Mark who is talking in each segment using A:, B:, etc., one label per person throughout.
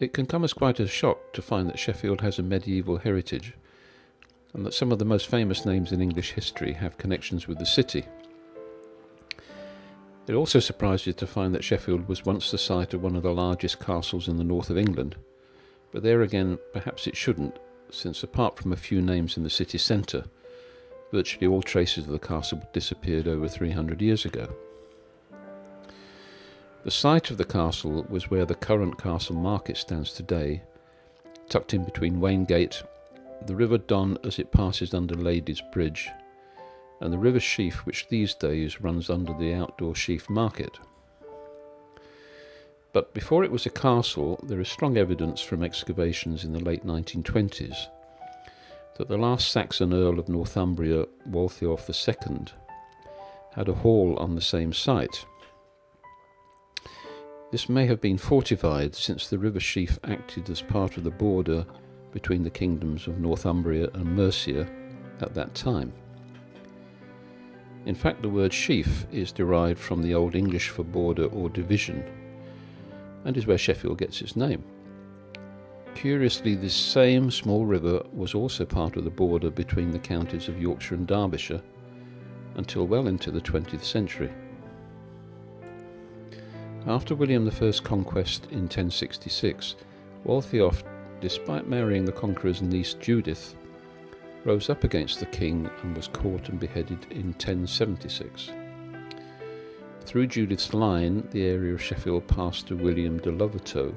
A: It can come as quite a shock to find that Sheffield has a medieval heritage, and that some of the most famous names in English history have connections with the city. It also surprised you to find that Sheffield was once the site of one of the largest castles in the north of England, but there again perhaps it shouldn't, since apart from a few names in the city centre, virtually all traces of the castle disappeared over 300 years ago. The site of the castle was where the current castle market stands today, tucked in between Waingate, the River Don as it passes under Ladies Bridge, and the River Sheaf, which these days runs under the outdoor Sheaf Market. But before it was a castle, there is strong evidence from excavations in the late 1920s that the last Saxon Earl of Northumbria, Waltheof II, had a hall on the same site. This may have been fortified, since the River Sheaf acted as part of the border between the kingdoms of Northumbria and Mercia at that time. In fact, the word sheaf is derived from the Old English for border or division, and is where Sheffield gets its name. Curiously, this same small river was also part of the border between the counties of Yorkshire and Derbyshire until well into the 20th century. After William I's conquest in 1066, Waltheof, despite marrying the conqueror's niece Judith, rose up against the king and was caught and beheaded in 1076. Through Judith's line, the area of Sheffield passed to William de Lovertow,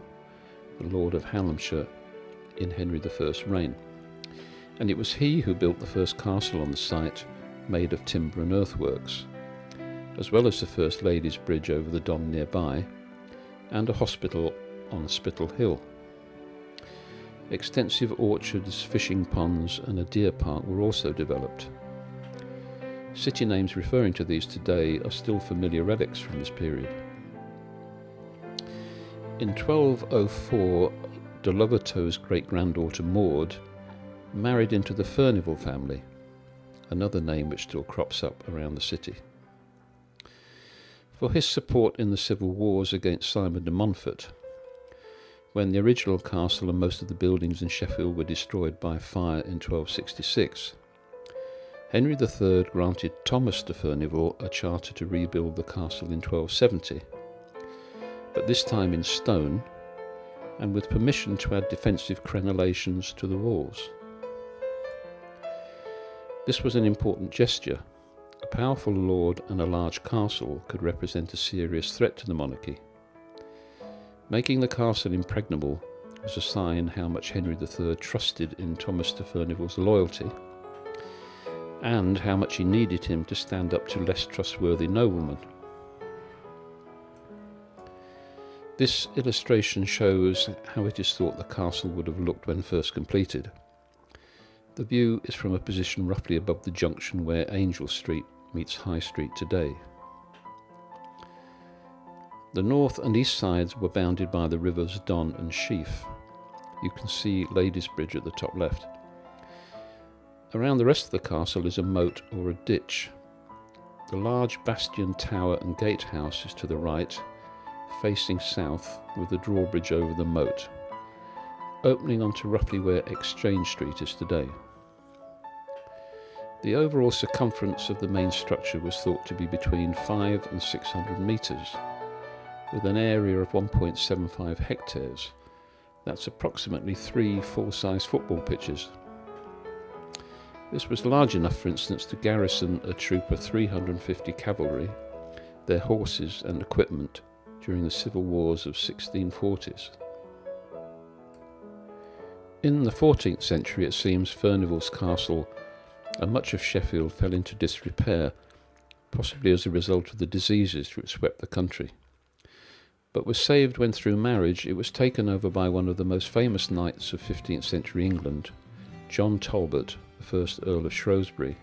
A: the Lord of Hallamshire, in Henry I's reign, and it was he who built the first castle on the site, made of timber and earthworks, as well as the first Ladies' Bridge over the Don nearby, and a hospital on Spittal Hill. Extensive orchards, fishing ponds and a deer park were also developed. City names referring to these today are still familiar relics from this period. In 1204, de Lovertow's great-granddaughter Maud married into the Furnival family, another name which still crops up around the city. For his support in the civil wars against Simon de Montfort, when the original castle and most of the buildings in Sheffield were destroyed by fire in 1266, Henry III granted Thomas de Furnival a charter to rebuild the castle in 1270, but this time in stone, and with permission to add defensive crenellations to the walls. This was an important gesture. A powerful lord and a large castle could represent a serious threat to the monarchy. Making the castle impregnable was a sign how much Henry III trusted in Thomas de Furnival's loyalty, and how much he needed him to stand up to less trustworthy noblemen. This illustration shows how it is thought the castle would have looked when first completed. The view is from a position roughly above the junction where Angel Street meets High Street today. The north and east sides were bounded by the rivers Don and Sheaf. You can see Ladies' Bridge at the top left. Around the rest of the castle is a moat or a ditch. The large bastion tower and gatehouse is to the right, facing south with the drawbridge over the moat, opening onto roughly where Exchange Street is today. The overall circumference of the main structure was thought to be between 500 and 600 metres, with an area of 1.75 hectares. That's approximately 3 full-size football pitches. This was large enough, for instance, to garrison a troop of 350 cavalry, their horses and equipment during the civil wars of 1640s. In the 14th century, it seems, Furnival's castle and much of Sheffield fell into disrepair, possibly as a result of the diseases which swept the country, but was saved when through marriage it was taken over by one of the most famous knights of 15th century England, John Talbot, the first Earl of Shrewsbury,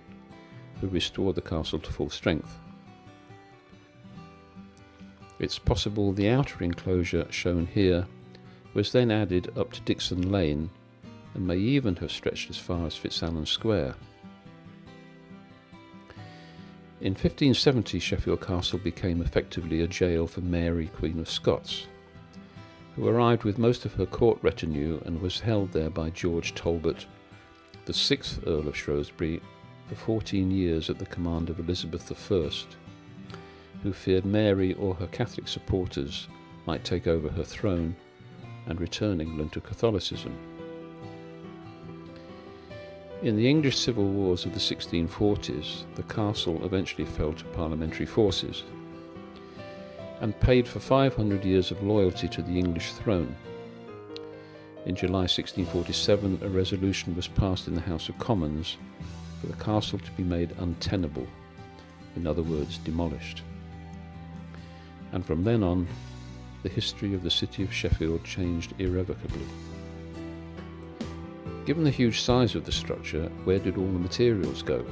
A: who restored the castle to full strength. It's possible the outer enclosure shown here was then added up to Dixon Lane and may even have stretched as far as Fitzallen Square. In 1570, Sheffield Castle became effectively a jail for Mary, Queen of Scots, who arrived with most of her court retinue and was held there by George Talbot, the 6th Earl of Shrewsbury, for 14 years at the command of Elizabeth I, who feared Mary or her Catholic supporters might take over her throne and return England to Catholicism. In the English civil wars of the 1640s, the castle eventually fell to parliamentary forces and paid for 500 years of loyalty to the English throne. In July 1647, a resolution was passed in the House of Commons for the castle to be made untenable, in other words, demolished. And from then on, the history of the city of Sheffield changed irrevocably. Given the huge size of the structure, where did all the materials go?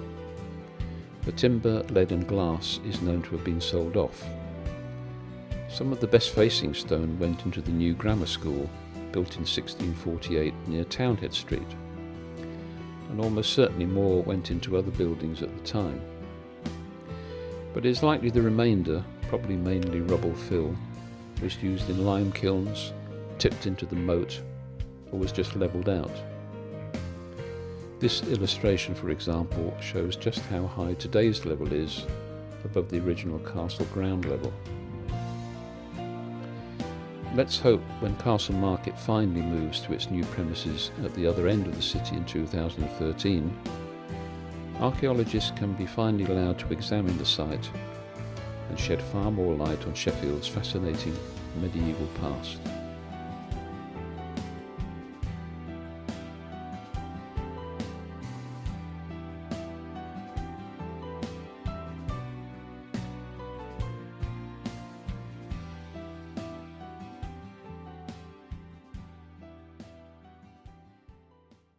A: The timber, lead and glass is known to have been sold off. Some of the best facing stone went into the new grammar school, built in 1648 near Townhead Street, and almost certainly more went into other buildings at the time. But it is likely the remainder, probably mainly rubble fill, was used in lime kilns, tipped into the moat, or was just levelled out. This illustration, for example, shows just how high today's level is above the original castle ground level. Let's hope when Castle Market finally moves to its new premises at the other end of the city in 2013, archaeologists can be finally allowed to examine the site and shed far more light on Sheffield's fascinating medieval past.